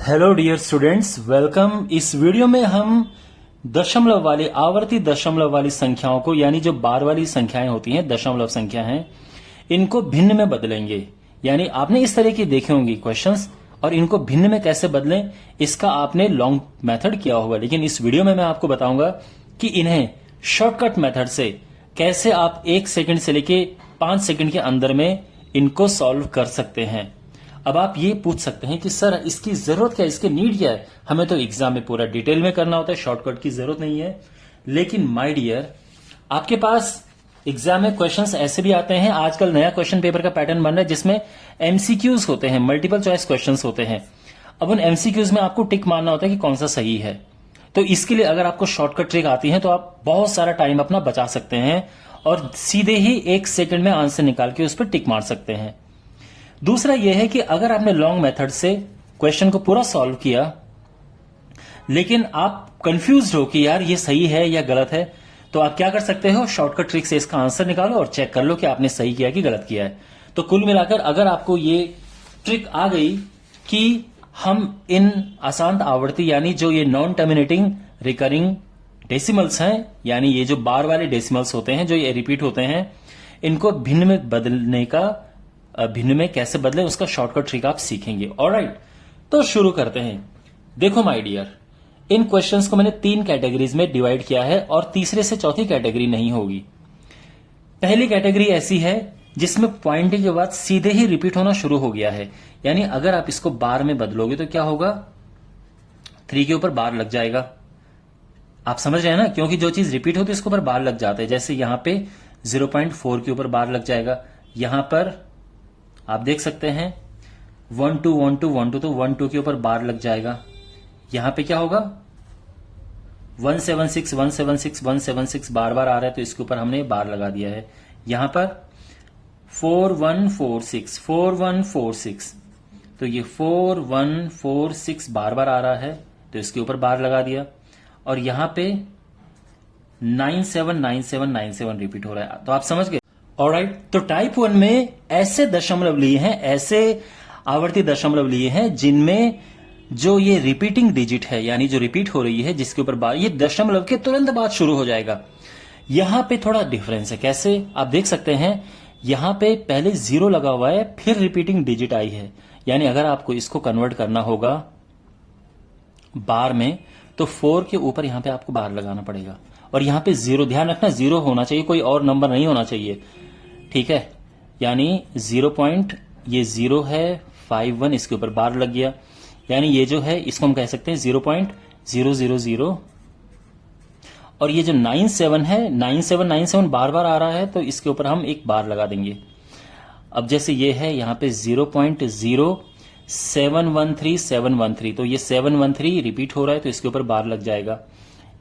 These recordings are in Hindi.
Hello dear students, welcome. इस वीडियो में हम दशमलव वाली आवर्ती दशमलव वाली संख्याओं को, यानी जो बार वाली संख्याएं होती हैं, दशमलव संख्या हैं, इनको भिन्न में बदलेंगे। यानी आपने इस तरह की देखे होंगी क्वेश्चंस, और इनको भिन्न में कैसे बदलें इसका आपने लॉन्ग मेथड किया होगा। लेकिन इस वीडियो में मैं आपको बताऊंगा कि इन्हें शॉर्टकट मेथड से कैसे आप 1 सेकंड से लेके 5 सेकंड के अंदर में इनको सॉल्व कर सकते हैं। अब आप ये पूछ सकते हैं कि सर इसकी जरूरत क्या है, इसके नीड क्या है? हमें तो एग्जाम में पूरा डिटेल में करना होता है, शॉर्टकट की जरूरत नहीं है। लेकिन माय डियर, आपके पास एग्जाम में क्वेश्चंस ऐसे भी आते हैं। आजकल नया क्वेश्चन पेपर का पैटर्न बन रहा है जिसमें एमसीक्यूज होते हैं, मल्टीपल चॉइस क्वेश्चंस होते हैं। अब उन एमसीक्यूज में आपको टिक मारना होता है कि कौन सा सही है। तो इसके लिए अगर आपको शॉर्टकट ट्रिक आती है तो आप बहुत सारा टाइम अपना बचा सकते हैं और सीधे ही 1 सेकंड में आंसर निकाल के उस पर टिक मार सकते हैं। दूसरा यह है कि अगर आपने लॉन्ग मेथड से क्वेश्चन को पूरा सॉल्व किया, लेकिन आप कंफ्यूज हो कि यार ये सही है या गलत है, तो आप क्या कर सकते हो, शॉर्टकट ट्रिक से इसका आंसर निकालो और चेक कर लो कि आपने सही किया कि गलत किया है। तो कुल मिलाकर अगर आपको ये ट्रिक आ गई कि हम इन आसान आवर्ती, यानी जो ये नॉन टर्मिनेटिंग रिकरिंग डेसिमल्स हैं, यानी ये जो बार वाले डेसिमल्स होते हैं जो ये रिपीट होते हैं, इनको भिन्न में बदलने का, भिन्न में कैसे बदले उसका शॉर्टकट ट्रिक आप सीखेंगे। ऑलराइट, तो शुरू करते हैं। देखो माय डियर, इन क्वेश्चंस को मैंने 3 कैटेगरीज में डिवाइड किया है और तीसरे से चौथी कैटेगरी नहीं होगी। पहली कैटेगरी ऐसी है जिसमें पॉइंटिंग के बाद सीधे ही रिपीट होना शुरू हो गया है। यानी अगर आप इसको बार में बदलोगे तो क्या होगा, 3 के ऊपर बार लग जाएगा। आप समझ रहे हैं ना, क्योंकि जो चीज रिपीट होती है उसके ऊपर बार लग जाते हैं। जैसे यहां पे 0.4 के ऊपर बार लग जाएगा, यहां पर आप देख सकते हैं 1 2 1 2 1 2, तो 1 2 के ऊपर बार लग जाएगा। यहां पे क्या होगा, 176 176 176 बार बार आ रहा है तो इसके ऊपर हमने बार लगा दिया है। यहां पर 4146 4146, तो ये 4146 बार बार आ रहा है तो इसके ऊपर बार लगा दिया। और यहां पे 979797 रिपीट हो रहा है, तो आप समझ गए। ऑलराइट, तो टाइप 1 में ऐसे दशमलव लिए हैं, ऐसे आवर्ती दशमलव लिए हैं जिनमें जो ये रिपीटिंग डिजिट है, यानी जो रिपीट हो रही है जिसके ऊपर बार, ये दशमलव के तुरंत बाद शुरू हो जाएगा। यहां पे थोड़ा डिफरेंस है। कैसे, आप देख सकते हैं यहां पे पहले 0 लगा हुआ है, फिर रिपीटिंग डिजिट आई है। यानी अगर आपको इसको कन्वर्ट करना होगा बार में तो 4 के ऊपर यहां पे आपको बार लगाना पड़ेगा। और यहां पे 0, ध्यान रखना 0 होना चाहिए, कोई और नंबर नहीं होना चाहिए, ठीक है। यानी 0 पॉइंट, ये 0 है, 51 इसके ऊपर बार लग गया। यानी ये जो है इसको हम कह सकते हैं 0.000। और ये जो 97 है, 9797 बार बार आ रहा है तो इसके ऊपर हम एक बार लगा देंगे। अब जैसे ये है यहां पे 0.0713 तो ये 713 रिपीट हो रहा है तो इसके ऊपर बार लग जाएगा।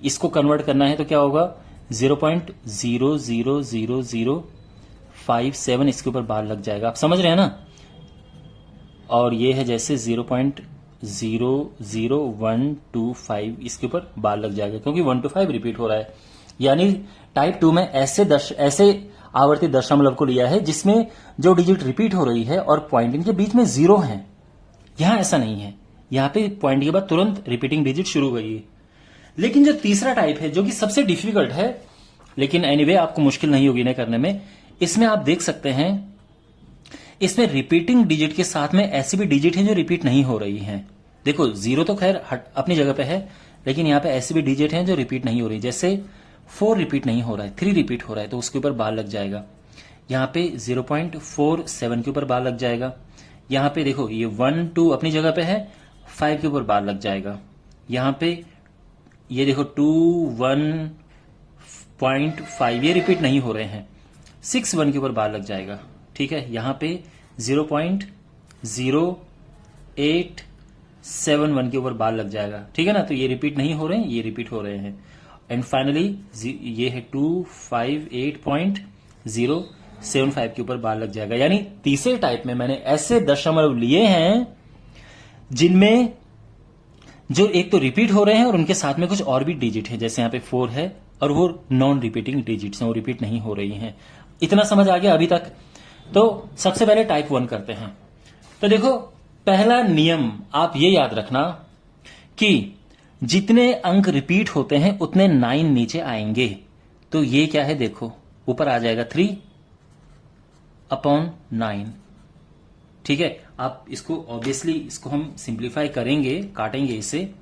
इसको कन्वर्ट करना है तो क्या होगा, 0.00057 इसके ऊपर बार लग जाएगा। आप समझ रहे हैं ना। और ये है जैसे 0.00125 इसके ऊपर बार लग जाएगा, क्योंकि 1 to 5 रिपीट हो रहा है। यानी टाइप 2 में ऐसे आवर्ती दशमलव को लिया है जिसमें जो डिजिट रिपीट हो रही है और पॉइंटिंग के बीच में 0 है। यहां ऐसा नहीं है, यहां पे पॉइंट के बाद तुरंत रिपीटिंग डिजिट शुरू हो गई है। लेकिन जो तीसरा टाइप है, जो कि सबसे डिफिकल्ट है, लेकिन एनीवे आपको मुश्किल नहीं होगी ना करने में, इसमें आप देख सकते हैं इसमें रिपीटिंग डिजिट के साथ में ऐसी भी डिजिट है जो रिपीट नहीं हो रही हैं। देखो 0 तो खैर अपनी जगह पे है, लेकिन यहां पे ऐसी भी डिजिट हैं जो रिपीट नहीं हो रही। जैसे 4 रिपीट नहीं हो रहा है, 3 रिपीट हो रहा है तो उसके ऊपर बार लग जाएगा। यहां पे 0.47 के ऊपर बार लग जाएगा। यहां पे देखो ये 1 2 अपनी जगह पे है, 5 के ऊपर बार लग जाएगा। यहां पे ये देखो 2 1.5 ये रिपीट नहीं हो रहे हैं, 6 1 के ऊपर बार लग जाएगा, ठीक है। यहां पे 0.0871 के ऊपर बार लग जाएगा, ठीक है ना। तो ये रिपीट नहीं हो रहे हैं, ये रिपीट हो रहे हैं। एंड फाइनली ये है 258.075 के ऊपर बार लग जाएगा। यानी तीसरे टाइप में मैंने ऐसे दशमलव लिए हैं जिनमें जो एक तो रिपीट हो रहे हैं और उनके साथ में कुछ और भी डिजिट है। जैसे यहां पे 4 है और वो नॉन रिपीटिंग डिजिट्स हैं, वो रिपीट नहीं हो रही हैं। इतना समझ आ गया अभी तक। तो सबसे पहले टाइप 1 करते हैं। तो देखो पहला नियम आप ये याद रखना कि जितने अंक रिपीट होते हैं उतने 9 नीचे आएंगे। तो ये क्या है, देखो ऊपर आ जाएगा 3/9। ठीक है, आप इसको ऑब्वियसली इसको हम सिंप्लीफाई करेंगे, काटेंगे इसे,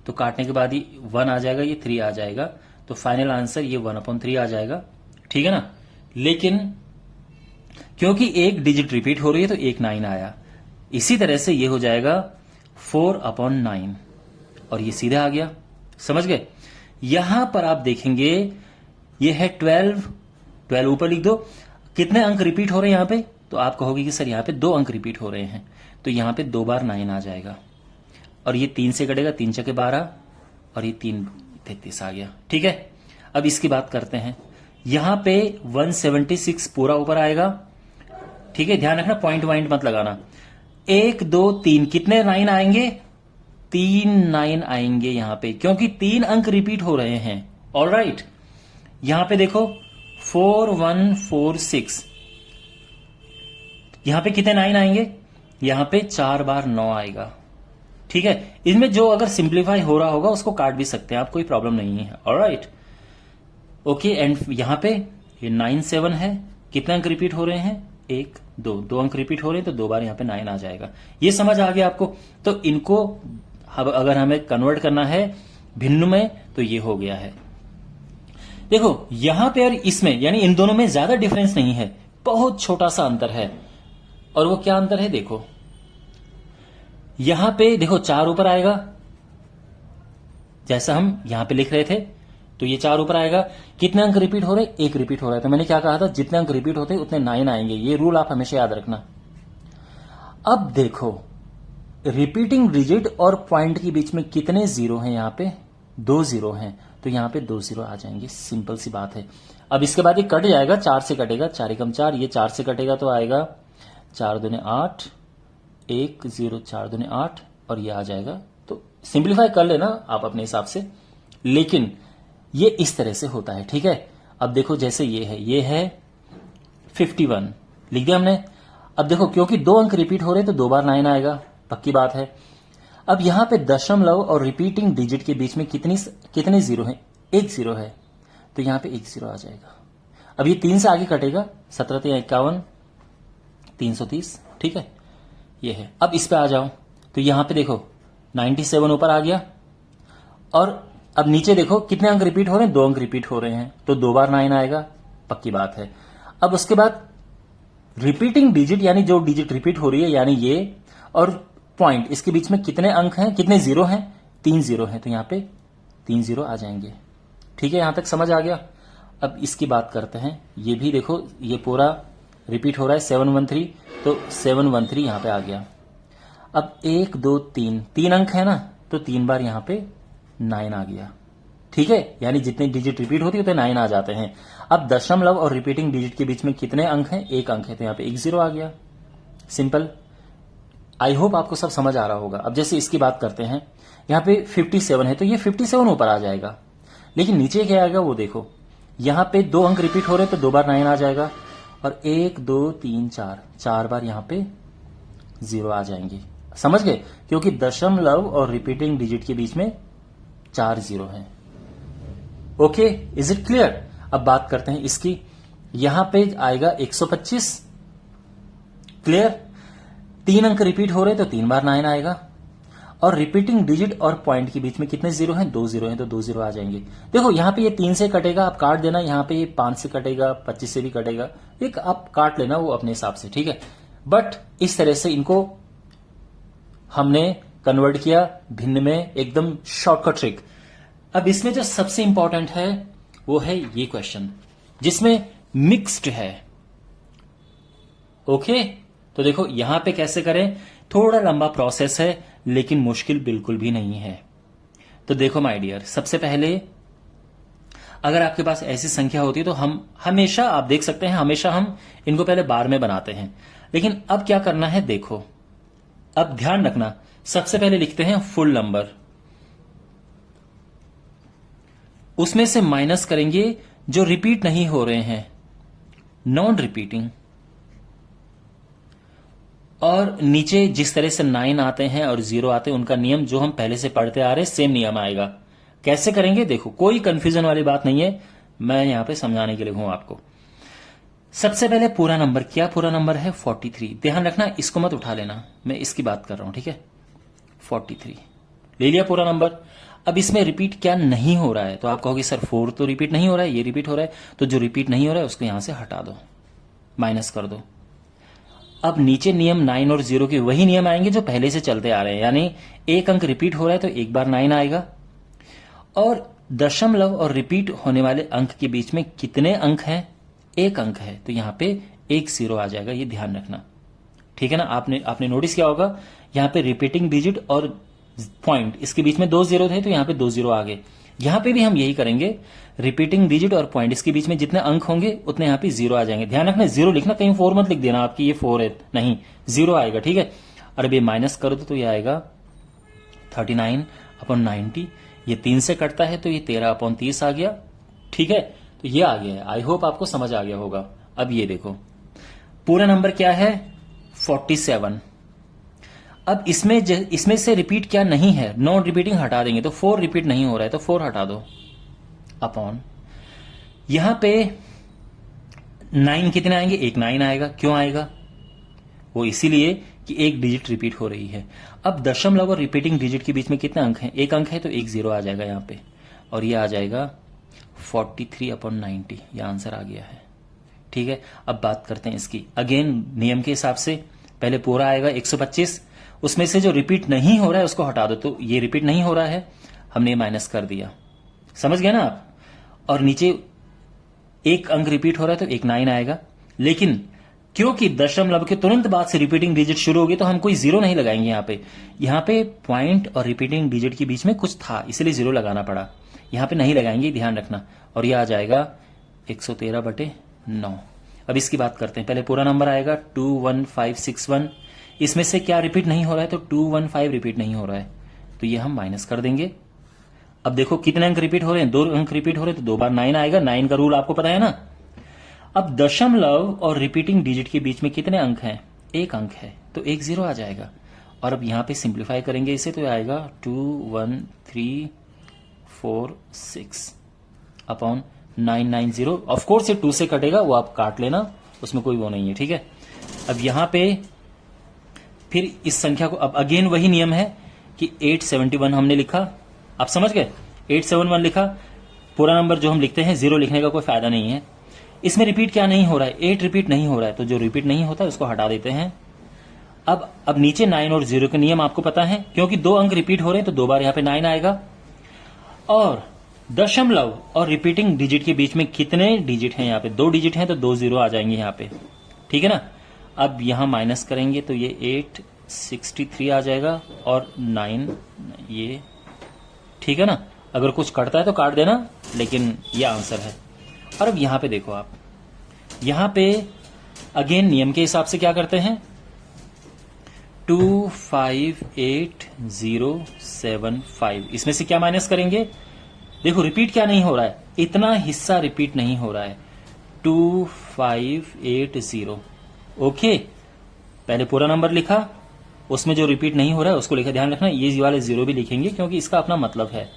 तो काटने के बाद ये 1 आ जाएगा, ये 3 आ जाएगा, तो फाइनल आंसर ये 1/3 आ जाएगा। ठीक है ना। लेकिन क्योंकि एक डिजिट रिपीट हो रही है तो एक 9 आया, इसी तरह से ये हो जाएगा 4/9 और ये सीधे आ गया। समझ गए। यहां पर आप देखेंगे ये है 12 ऊपर लिख दो। कितने अंक रिपीट हो रहे हैं यहां पे, तो आप कहोगे कि सर यहां पे 2 अंक रिपीट हो रहे हैं, तो यहां पे 2 बार 9 आ जाएगा और ये 3 से कटेगा, 3 चके 12 और ये 3 33 आ गया। ठीक है। अब इसकी बात करते हैं। यहां पे 176 पूरा ऊपर आएगा। ठीक है, ध्यान रखना पॉइंट वाइंट मत लगाना। 1 2 3 कितने 9 आएंगे, 3 9 आएंगे यहां पे, क्योंकि 3 अंक रिपीट हो रहे हैं। ऑलराइट, यहां पे देखो 4146, यहां पे कितने 9 आएंगे, यहां पे 4 बार 9 आएगा। ठीक है, इसमें जो अगर सिंप्लीफाई हो रहा होगा उसको काट भी सकते हैं आप, कोई प्रॉब्लम नहीं है। Alright, okay. एंड यहां पे ये 9 7 है, कितने अंक रिपीट हो रहे हैं, 1 2 अंक रिपीट हो रहे हैं, तो 2 बार यहां पे 9 आ जाएगा। ये समझ आ गया आपको। तो इनको अगर हमें कन्वर्ट करना है भिन्न में तो ये हो गया है। देखो यहां पे और इसमें, यानी इन दोनों में ज्यादा डिफरेंस नहीं है, बहुत छोटा सा अंतर है। और वो क्या अंतर है, देखो यहां पे देखो 4 ऊपर आएगा, जैसा हम यहां पे लिख रहे थे, तो ये 4 ऊपर आएगा। कितने अंक रिपीट हो रहे, 1 रिपीट हो रहा है। तो मैंने क्या कहा था, जितने अंक रिपीट होते हैं उतने 9 आएंगे। ये रूल आप हमेशा याद रखना। अब देखो रिपीटिंग डिजिट और पॉइंट के बीच में कितने जीरो हैं, यहां पे 2 जीरो हैं, तो यहां पे 2 जीरो आ जाएंगे। सिंपल सी बात है। अब इसके बाद ये कट जाएगा, 4 से कटेगा, 4 एकम 4, ये 4 से कटेगा तो आएगा 4 दूने 8, 1 0 4 दूने 8 और ये आ जाएगा। तो सिंप्लीफाई कर लेना आप अपने हिसाब से, लेकिन ये इस तरह से होता है। ठीक है। अब देखो जैसे ये है 51 लिख दिया हमने। अब देखो क्योंकि 2 अंक रिपीट हो रहे हैं तो 2 बार 9 आएगा, पक्की बात है। अब यहां पे दशमलव और रिपीटिंग डिजिट के बीच में कितने जीरो हैं, 1 जीरो है, तो यहां पे 1 जीरो आ जाएगा। अब ये 3 से आगे कटेगा, 17 3 51 330। ठीक है, ये है। अब इस पे आ जाओ, तो यहां पे देखो 97 ऊपर आ गया और अब नीचे देखो कितने अंक रिपीट हो रहे हैं, 2 अंक रिपीट हो रहे हैं, तो 2 बार 9 आएगा, पक्की बात है। अब उसके बाद रिपीटिंग डिजिट यानी जो डिजिट रिपीट हो रही है, यानी ये और पॉइंट, इसके बीच में कितने अंक हैं, कितने जीरो हैं, 3 जीरो हैं, तो यहां पे 3 जीरो आ जाएंगे। ठीक है, यहां तक समझ आ गया। अब इसकी बात करते हैं। ये भी देखो ये पूरा रिपीट हो रहा है 713, तो 713 यहां पे आ गया। अब 1 2 3 अंक है ना, तो 3 बार यहां पे 9 आ गया। ठीक है, यानी जितने डिजिट रिपीट होती है उतने 9 आ जाते हैं। अब दशमलव और रिपीटिंग डिजिट के बीच में कितने अंक हैं, 1 अंक है, तो यहां पे 1 जीरो आ गया। सिंपल। आई होप आपको सब समझ आ रहा होगा। अब जैसे इसकी बात करते हैं, यहां पे 57 है, तो ये 57 ऊपर आ जाएगा, लेकिन नीचे क्या आएगा वो देखो, यहां पे 2 अंक रिपीट हो रहे हैं तो 2 बार 9 आ जाएगा और 1 2 3 4 बार यहां पे 0 आ जाएंगे। समझ गए, क्योंकि दशमलव और रिपीटिंग डिजिट के बीच में 4 जीरो हैं। Okay, is it clear. अब बात करते हैं इसकी। यहां पे आएगा 125। क्लियर। 3 अंक रिपीट हो रहे हैं तो 3 बार 9 आएगा और रिपीटिंग डिजिट और पॉइंट के बीच में कितने जीरो हैं, 2 जीरो हैं, तो 2 जीरो आ जाएंगे। देखो यहां पे ये 3 से कटेगा, आप काट देना। यहां पे ये 5 से कटेगा, 25 से भी कटेगा, एक आप काट लेना वो अपने हिसाब से। ठीक है, बट इस तरह से इनको हमने कन्वर्ट किया भिन्न में, एकदम शॉर्टकट ट्रिक। अब इसमें जो सबसे इंपॉर्टेंट है वो है ये क्वेश्चन, जिसमें मिक्स्ड है। ओके, तो देखो यहां पे कैसे करें, थोड़ा लंबा प्रोसेस है लेकिन मुश्किल बिल्कुल भी नहीं है। तो देखो माय डियर, सबसे पहले अगर आपके पास ऐसी संख्या होती है तो हम हमेशा, आप देख सकते हैं, हमेशा हम इनको पहले बार में बनाते हैं। लेकिन अब क्या करना है, देखो अब ध्यान रखना, सबसे पहले लिखते हैं फुल नंबर, उसमें से माइनस करेंगे जो रिपीट नहीं हो रहे हैं, नॉन रिपीटिंग, और नीचे जिस तरह से 9 आते हैं और 0 आते हैं उनका नियम जो हम पहले से पढ़ते आ रहे हैं सेम नियम आएगा। कैसे करेंगे देखो, कोई कंफ्यूजन वाली बात नहीं है, मैं यहां पे समझाने के लिए हूं आपको। सबसे पहले पूरा नंबर, क्या पूरा नंबर है 43। ध्यान रखना इसको मत उठा लेना, मैं इसकी बात कर रहा हूं, ठीक है। 43 ले लिया पूरा नंबर। अब इसमें रिपीट क्या नहीं हो रहा है, तो आप कहोगे सर 4 तो रिपीट नहीं हो रहा है, ये रिपीट हो रहा है, तो जो रिपीट नहीं हो रहा है उसको यहां से हटा दो, माइनस कर दो। अब नीचे नियम 9 और 0 के वही नियम आएंगे जो पहले से चलते आ रहे हैं, यानी एक अंक रिपीट हो रहा है तो एक बार 9 आएगा, और दशमलव और रिपीट होने वाले अंक के बीच में कितने अंक हैं, एक अंक है, तो यहां पे एक 0 आ जाएगा, ये ध्यान रखना, ठीक है ना। आपने नोटिस किया होगा यहां पे रिपीटिंग डिजिट और पॉइंट, इसके बीच में 2 0 थे तो यहां पे 2 0 आ गए। यहां पे भी हम यही करेंगे, रिपीटिंग डिजिट और पॉइंट इसके बीच में जितने अंक होंगे उतने यहां पे 0 आ जाएंगे। ध्यान रखना 0 लिखना, कहीं 4 मत लिख देना आपकी ये 4 है, नहीं 0 आएगा, ठीक है। और अब ये माइनस कर दो तो ये आएगा 39/90, ये 3 से कटता है तो ये 13/30 आ गया, ठीक है। तो ये आ गया है, आई होप आपको समझ आ गया होगा। अब ये देखो पूरा नंबर क्या है 47। अब इसमें से रिपीट क्या नहीं है, नॉन रिपीटिंग हटा देंगे, तो 4 रिपीट नहीं हो रहा है तो 4 हटा दो, अपॉन यहां पे 9 कितने आएंगे, एक 9 आएगा। क्यों आएगा, वो इसीलिए कि एक डिजिट रिपीट हो रही है। अब दशमलव और रिपीटिंग डिजिट के बीच में कितने अंक हैं, एक अंक है तो एक 0 आ जाएगा यहां पे, और ये आ जाएगा 43/90, यह आंसर आ गया है, ठीक है। अब बात करते हैं इसकी, अगेन नियम के हिसाब से पहले पूरा आएगा 125, उसमें से जो रिपीट नहीं हो रहा है उसको हटा दो, तो ये रिपीट नहीं हो रहा है, हमने माइनस कर दिया, समझ गए ना आप। और नीचे एक अंक रिपीट हो रहा है तो एक 9 आएगा, लेकिन क्योंकि दशमलव के तुरंत बाद से रिपीटिंग डिजिट शुरू होगी तो हम कोई 0 नहीं लगाएंगे यहां पे पॉइंट और रिपीटिंग डिजिट के बीच में कुछ था इसलिए 0 लगाना पड़ा, यहां पे नहीं लगाएंगे, ध्यान रखना। और यह आ जाएगा 113/9। अब इसकी बात करते हैं, पहले पूरा नंबर आएगा 21561, इसमें से क्या रिपीट नहीं हो रहा है, तो 215 रिपीट नहीं हो रहा है, तो ये हम माइनस कर देंगे। अब देखो कितने अंक रिपीट हो रहे हैं, 2 अंक रिपीट हो रहे हैं, तो 2 बार 9 आएगा, 9 का रूल आपको पता है ना। अब दशमलव और रिपीटिंग डिजिट के बीच में कितने अंक हैं, एक अंक है, तो एक 0 आ जाएगा। और अब यहां पे सिंप्लीफाई करेंगे इसे तो आएगा 21346 अपॉन 990। ऑफकोर्स ये 2 से कटेगा, वो आप काट लेना, उसमें कोई वो नहीं है, ठीक है। अब यहां पे फिर इस संख्या को, अब अगेन वही नियम है कि 871 हमने लिखा, आप समझ गए, 871 लिखा, पूरा नंबर जो हम लिखते हैं 0 लिखने का कोई फायदा नहीं है। इसमें रिपीट क्या नहीं हो रहा है, 8 रिपीट नहीं हो रहा है, तो जो रिपीट नहीं होता है उसको हटा देते हैं। अब नीचे 9 और 0 के नियम आपको पता है, क्योंकि 2 अंक रिपीट हो रहे हैं तो 2 बार यहां पे 9 आएगा। और दशमलव और रिपीटिंग डिजिट के बीच में कितने डिजिट हैं, यहां पे 2 डिजिट हैं तो 2 0 आ जाएंगे यहां पे, ठीक है ना। अब यहां माइनस करेंगे तो ये 863 आ जाएगा और 9 ये, ठीक है ना। अगर कुछ कटता है तो काट देना, लेकिन ये आंसर है। और अब यहां पे देखो आप, यहां पे अगेन नियम के हिसाब से क्या करते हैं, 258,075, इसमें से क्या माइनस करेंगे, देखो रिपीट क्या नहीं हो रहा है, इतना हिस्सा रिपीट नहीं हो रहा है, 2580, ओके। पहले पूरा नंबर लिखा, उसमें जो रिपीट नहीं हो रहा है उसको लिखा, ध्यान रखना ये वाले 0 भी लिखेंगे क्योंकि इसका अपना मतलब है।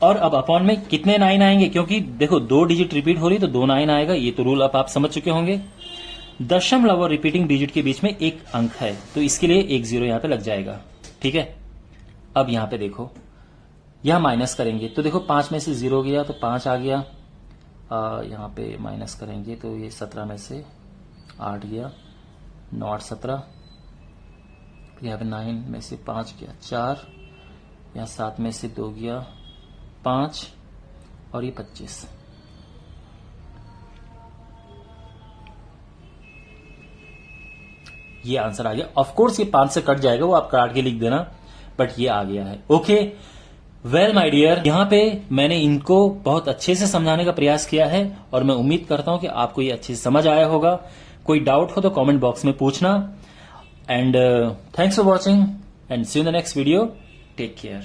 और अब अपॉन में कितने 9 आएंगे, क्योंकि देखो 2 डिजिट रिपीट हो रही तो 2 9 आएगा, ये तो रूल अब आप समझ चुके होंगे। दशमलव और रिपीटिंग डिजिट के बीच में एक अंक है तो इसके लिए एक 0 यहां पे लग जाएगा, ठीक है। अब यहां पे देखो, यहां माइनस करेंगे तो देखो 5 में से 0 गया तो 5 आ गया, यहां पे माइनस करेंगे तो ये 17 में से 8 गया, 9 8 17, यहाँ पे 9 में से 5 गया 4, यहाँ 7 में से 2 गया 5, और ये 25। ये आंसर आ गया। ऑफ कोर्स ये 5 से कट जाएगा, वो आप काट के लिख देना, बट ये आ गया है, ओके। वेल माय डियर, यहां पे मैंने इनको बहुत अच्छे से समझाने का प्रयास किया है और मैं उम्मीद करता हूं कि आपको ये अच्छे से समझ आया होगा। कोई डाउट हो तो कमेंट बॉक्स में पूछना। And thanks for watching and see you in the next video, take care.